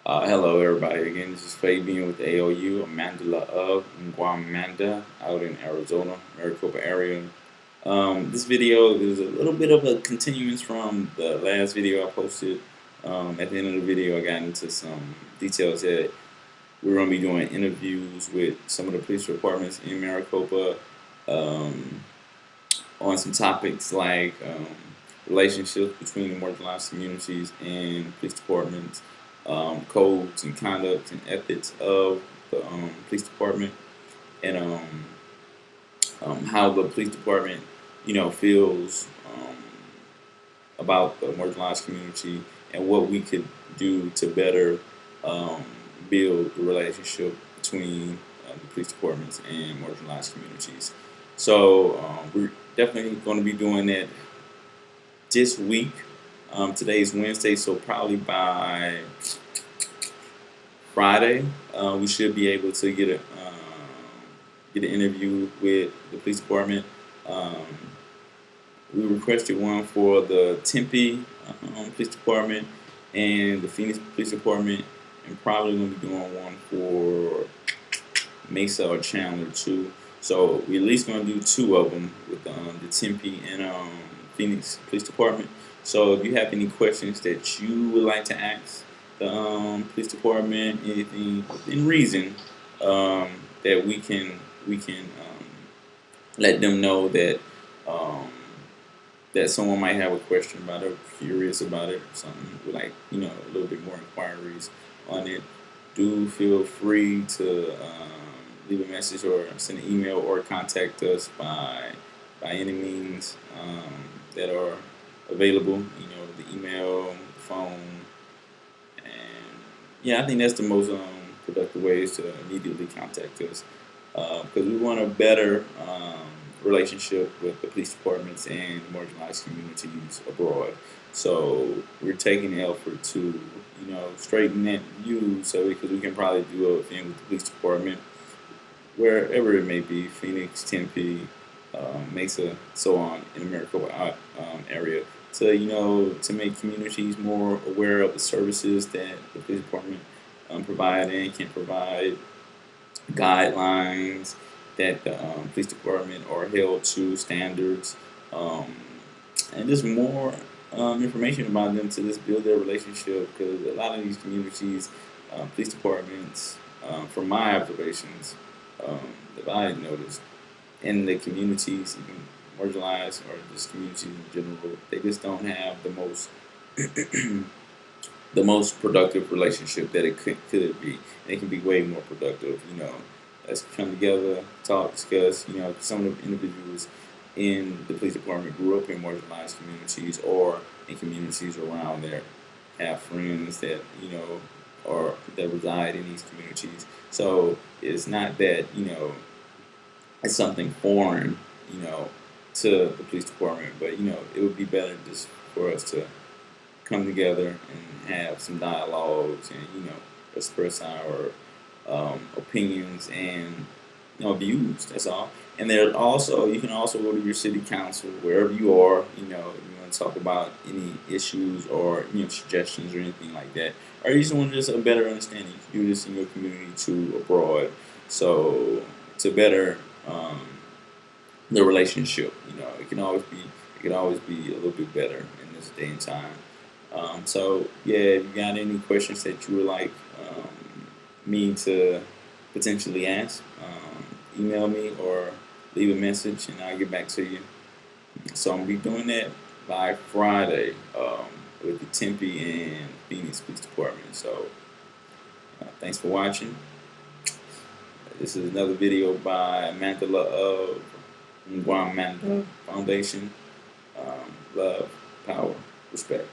Hello, everybody. Again, this is Fabian with A.O.U, Amandla of Umgwamanda out in Arizona, Maricopa area. This video is a little bit of a continuance from the last video I posted. At the end of the video, I got into some details that we're going to be doing interviews with some of the police departments in Maricopa um, on some topics like relationships between the marginalized communities and police departments, codes and conduct and ethics of the police department, and how the police department, feels about the marginalized community and what we could do to better um, build the relationship between the police departments and marginalized communities. So we're definitely going to be doing that this week. Today's Wednesday, so probably by Friday, we should be able to get an interview with the police department. Um, we requested one for the Tempe police department and the Phoenix police department, and probably going to be doing one for Mesa or Chandler too. So we at least going to do two of them with the Tempe and Phoenix Police Department. So if you have any questions that you would like to ask the police department, anything in reason, that we can let them know that um, that someone might have a question about it, or curious about it, or something with, like, a little bit more inquiries on it. Do feel free to leave a message or send an email or contact us by any means that are available. The email, the phone, and yeah, I think that's the most productive ways to immediately contact us because we want a better relationship with the police departments and marginalized communities abroad. So we're taking the effort to, straighten that view, so because we can probably do a thing with the police department wherever it may be, Phoenix, Tempe, Mesa, so on, in the Maricopa area, to make communities more aware of the services that the police department provide and can provide, guidelines that the police department are held to, standards, um, and just more information about them to just build their relationship. Because a lot of these communities, police departments, from my observations, um, that I noticed in the communities, even marginalized or just communities in general, they just don't have the most the most productive relationship that it could be. And it can be way more productive. Let's come together, talk, discuss. Some of the individuals in the police department grew up in marginalized communities or in communities around there, have friends that or that reside in these communities. So it's not that it's something foreign, to the police department, but it would be better just for us to come together and have some dialogues and express our opinions and views. That's all. And there also, you can also go to your city council wherever you are. If you want to talk about any issues or suggestions or anything like that, or you just want just a better understanding. You can do this in your community too, abroad. So to better the relationship, it can always be a little bit better in this day and time. So yeah, if you got any questions that you would like me to potentially ask, email me or leave a message and I'll get back to you. So I'm gonna be doing that by Friday with the Tempe and Phoenix Police Department. So thanks for watching. This is another video by Amandla of Umgwamanda Foundation. Love, power, respect.